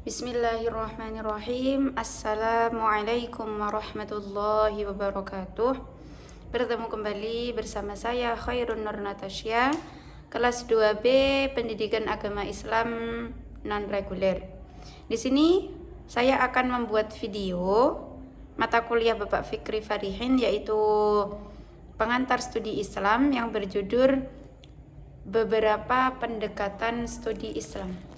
Bismillahirrahmanirrahim. Assalamualaikum warahmatullahi wabarakatuh. Bertemu kembali bersama saya Khairun Nur Natasya, kelas 2B Pendidikan Agama Islam non-reguler. Di sini saya akan membuat video mata kuliah Bapak Fikri Farihin, yaitu pengantar studi Islam yang berjudul Beberapa Pendekatan Studi Islam.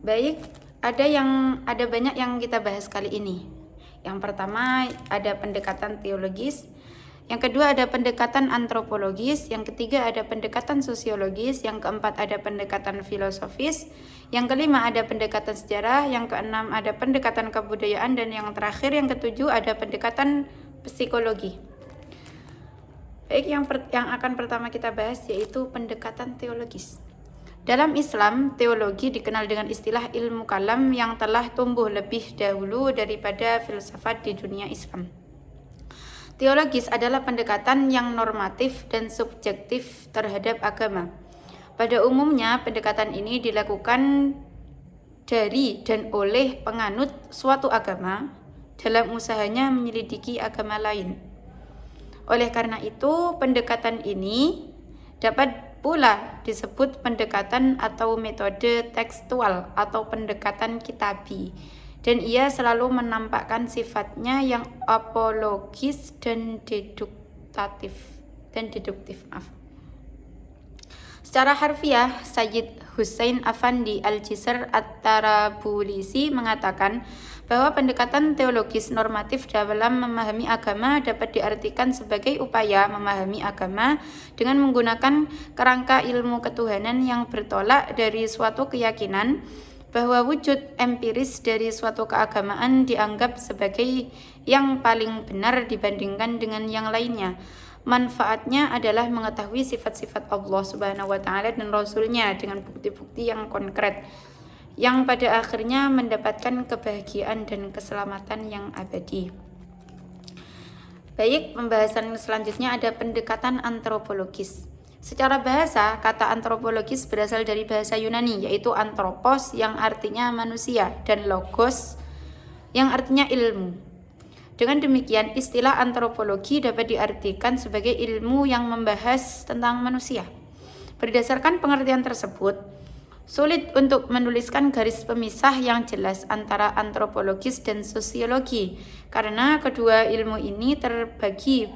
Baik, ada banyak yang kita bahas kali ini. Yang pertama ada pendekatan teologis, yang kedua ada pendekatan antropologis, yang ketiga ada pendekatan sosiologis, yang keempat ada pendekatan filosofis, yang kelima ada pendekatan sejarah, yang keenam ada pendekatan kebudayaan, dan yang terakhir yang ketujuh ada pendekatan psikologi. Baik, yang akan pertama kita bahas yaitu pendekatan teologis. Dalam Islam, teologi dikenal dengan istilah ilmu kalam yang telah tumbuh lebih dahulu daripada filsafat di dunia Islam. Teologis adalah pendekatan yang normatif dan subjektif terhadap agama. Pada umumnya, pendekatan ini dilakukan dari dan oleh penganut suatu agama dalam usahanya menyelidiki agama lain. Oleh karena itu, pendekatan ini dapat pula disebut pendekatan atau metode tekstual atau pendekatan kitabi, dan ia selalu menampakkan sifatnya yang apologis dan deduktif. Secara harfiah, Sayyid Hussein Afandi Al-Jisr At-Tarabulisi mengatakan bahwa pendekatan teologis normatif dalam memahami agama dapat diartikan sebagai upaya memahami agama dengan menggunakan kerangka ilmu ketuhanan yang bertolak dari suatu keyakinan bahwa wujud empiris dari suatu keagamaan dianggap sebagai yang paling benar dibandingkan dengan yang lainnya. Manfaatnya adalah mengetahui sifat-sifat Allah Subhanahu wa Ta'ala dan Rasul-Nya dengan bukti-bukti yang konkret, yang pada akhirnya mendapatkan kebahagiaan dan keselamatan yang abadi. Baik, pembahasan selanjutnya ada pendekatan antropologis. Secara bahasa, kata antropologis berasal dari bahasa Yunani, yaitu anthropos yang artinya manusia dan logos yang artinya ilmu. Dengan demikian, istilah antropologi dapat diartikan sebagai ilmu yang membahas tentang manusia. Berdasarkan pengertian tersebut, sulit untuk menuliskan garis pemisah yang jelas antara antropologis dan sosiologi, karena kedua ilmu ini terbagi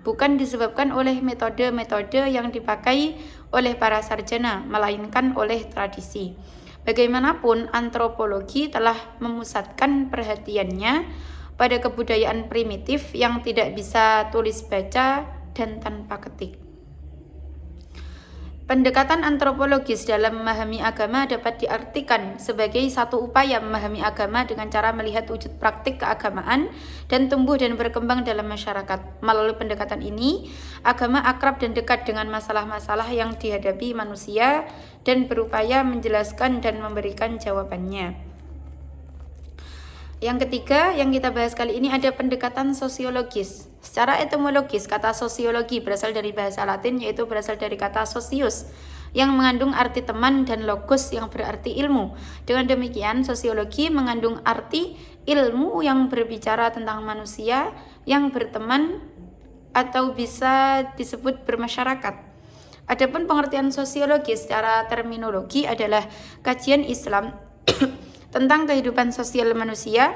bukan disebabkan oleh metode-metode yang dipakai oleh para sarjana, melainkan oleh tradisi. Bagaimanapun, antropologi telah memusatkan perhatiannya pada kebudayaan primitif yang tidak bisa tulis baca dan tanpa ketik. Pendekatan antropologis dalam memahami agama dapat diartikan sebagai satu upaya memahami agama dengan cara melihat wujud praktik keagamaan dan tumbuh dan berkembang dalam masyarakat. Melalui pendekatan ini, agama akrab dan dekat dengan masalah-masalah yang dihadapi manusia dan berupaya menjelaskan dan memberikan jawabannya. Yang ketiga yang kita bahas kali ini ada pendekatan sosiologis. Secara etimologis, kata sosiologi berasal dari bahasa Latin, yaitu berasal dari kata socius yang mengandung arti teman dan logos yang berarti ilmu. Dengan demikian, sosiologi mengandung arti ilmu yang berbicara tentang manusia yang berteman atau bisa disebut bermasyarakat. Adapun pengertian sosiologi secara terminologi adalah kajian Islam tentang kehidupan sosial manusia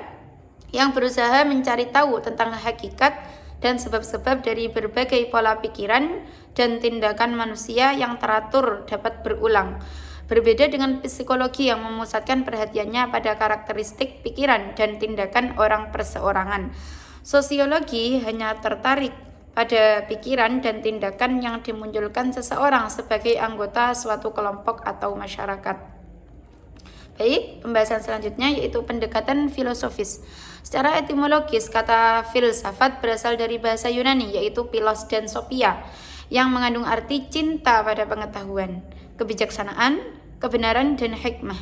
yang berusaha mencari tahu tentang hakikat dan sebab-sebab dari berbagai pola pikiran dan tindakan manusia yang teratur dapat berulang. Berbeda dengan psikologi yang memusatkan perhatiannya pada karakteristik pikiran dan tindakan orang perseorangan. Sosiologi hanya tertarik pada pikiran dan tindakan yang dimunculkan seseorang sebagai anggota suatu kelompok atau masyarakat. Baik, pembahasan selanjutnya yaitu pendekatan filosofis. Secara etimologis, kata filsafat berasal dari bahasa Yunani, yaitu philos dan sophia, yang mengandung arti cinta pada pengetahuan, kebijaksanaan, kebenaran, dan hikmah.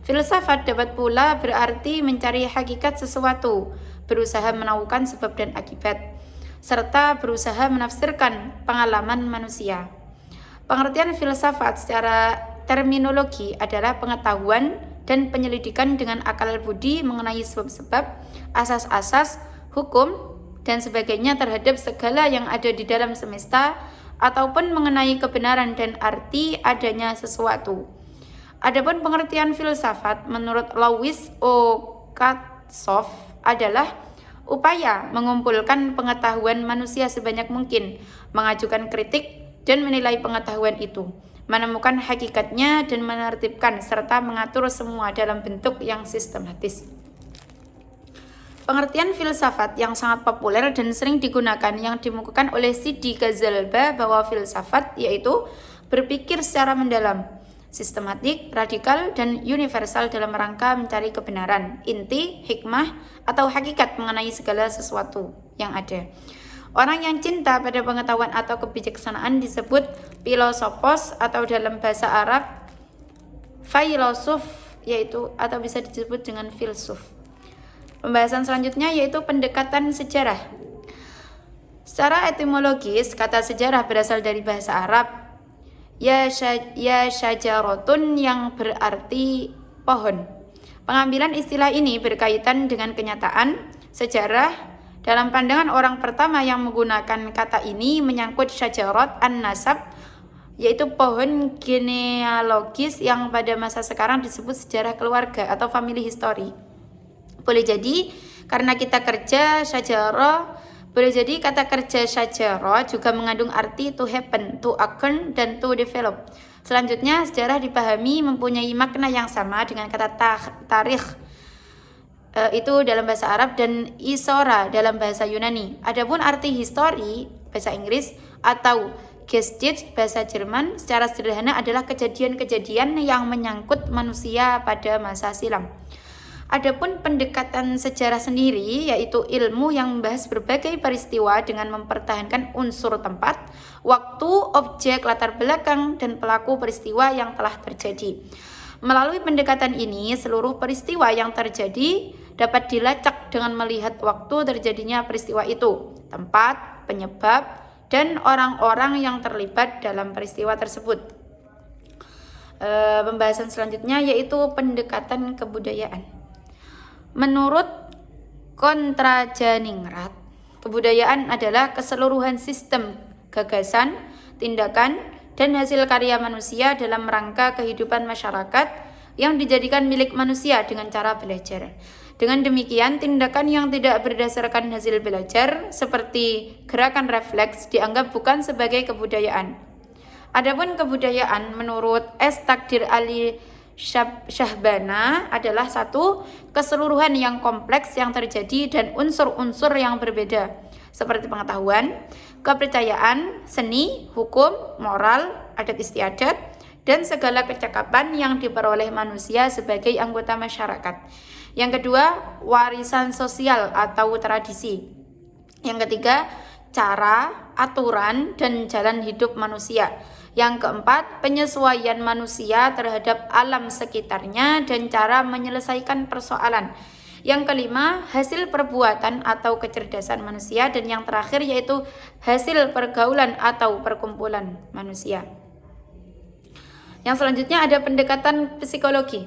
Filsafat dapat pula berarti mencari hakikat sesuatu, berusaha menemukan sebab dan akibat, serta berusaha menafsirkan pengalaman manusia. Pengertian filsafat secara terminologi adalah pengetahuan dan penyelidikan dengan akal budi mengenai sebab-sebab, asas-asas, hukum, dan sebagainya terhadap segala yang ada di dalam semesta, ataupun mengenai kebenaran dan arti adanya sesuatu. Adapun pengertian filsafat menurut Louis O. Katsoff adalah upaya mengumpulkan pengetahuan manusia sebanyak mungkin, mengajukan kritik dan menilai pengetahuan itu, menemukan hakikatnya dan menertibkan serta mengatur semua dalam bentuk yang sistematis. Pengertian filsafat yang sangat populer dan sering digunakan yang dimukakan oleh Sidi Ghazalba bahwa filsafat yaitu berpikir secara mendalam, sistematik, radikal, dan universal dalam rangka mencari kebenaran, inti, hikmah, atau hakikat mengenai segala sesuatu yang ada. Orang yang cinta pada pengetahuan atau kebijaksanaan disebut filosofos atau dalam bahasa Arab filosof, yaitu atau bisa disebut dengan filsuf. Pembahasan selanjutnya yaitu pendekatan sejarah. Secara etimologis, kata sejarah berasal dari bahasa Arab ya syajarotun yang berarti pohon. Pengambilan istilah ini berkaitan dengan kenyataan sejarah. Dalam pandangan orang pertama yang menggunakan kata ini menyangkut syajarot an-nasab, yaitu pohon genealogis yang pada masa sekarang disebut sejarah keluarga atau family history. Boleh jadi karena kita kerja syajarah, boleh jadi kata kerja syajarah juga mengandung arti to happen, to occur, dan to develop. Selanjutnya, sejarah dipahami mempunyai makna yang sama dengan kata tarikh, itu dalam bahasa Arab, dan isora dalam bahasa Yunani. Adapun arti history bahasa Inggris atau Geschichte bahasa Jerman secara sederhana adalah kejadian-kejadian yang menyangkut manusia pada masa silam. Adapun pendekatan sejarah sendiri yaitu ilmu yang membahas berbagai peristiwa dengan mempertahankan unsur tempat, waktu, objek, latar belakang, dan pelaku peristiwa yang telah terjadi. Melalui pendekatan ini, seluruh peristiwa yang terjadi dapat dilacak dengan melihat waktu terjadinya peristiwa itu, tempat, penyebab, dan orang-orang yang terlibat dalam peristiwa tersebut. Pembahasan selanjutnya yaitu pendekatan kebudayaan. Menurut Kontrajaningrat, kebudayaan adalah keseluruhan sistem, gagasan, tindakan, dan hasil karya manusia dalam rangka kehidupan masyarakat yang dijadikan milik manusia dengan cara belajar. Dengan demikian, tindakan yang tidak berdasarkan hasil belajar seperti gerakan refleks dianggap bukan sebagai kebudayaan. Adapun kebudayaan menurut S. Takdir Ali Syahbana adalah satu keseluruhan yang kompleks yang terjadi dan unsur-unsur yang berbeda seperti pengetahuan, kepercayaan, seni, hukum, moral, adat istiadat, dan segala kecakapan yang diperoleh manusia sebagai anggota masyarakat. Yang kedua, warisan sosial atau tradisi. Yang ketiga, cara, aturan, dan jalan hidup manusia. Yang keempat, penyesuaian manusia terhadap alam sekitarnya dan cara menyelesaikan persoalan. Yang kelima, hasil perbuatan atau kecerdasan manusia. Dan yang terakhir yaitu hasil pergaulan atau perkumpulan manusia. Yang selanjutnya ada pendekatan psikologi.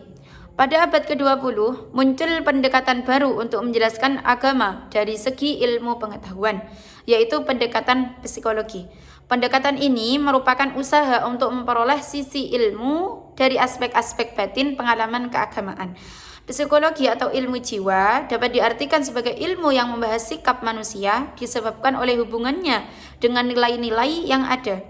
Pada abad ke-20, muncul pendekatan baru untuk menjelaskan agama dari segi ilmu pengetahuan, yaitu pendekatan psikologi. Pendekatan ini merupakan usaha untuk memperoleh sisi ilmu dari aspek-aspek batin pengalaman keagamaan. Psikologi atau ilmu jiwa dapat diartikan sebagai ilmu yang membahas sikap manusia disebabkan oleh hubungannya dengan nilai-nilai yang ada.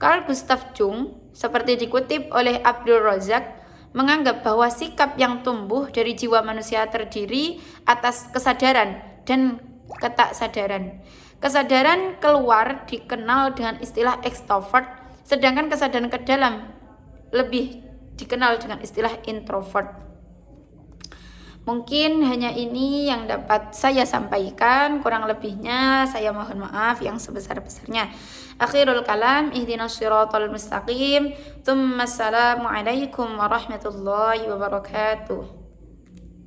Carl Gustav Jung, seperti dikutip oleh Abdul Razak, menganggap bahwa sikap yang tumbuh dari jiwa manusia terdiri atas kesadaran dan ketaksadaran. Kesadaran keluar dikenal dengan istilah extrovert, sedangkan kesadaran ke dalam lebih dikenal dengan istilah introvert. Mungkin hanya ini yang dapat saya sampaikan, kurang lebihnya saya mohon maaf yang sebesar-besarnya. Akhirul kalam, ihdinas siratal mustaqim. Assalamualaikum warahmatullahi wabarakatuh.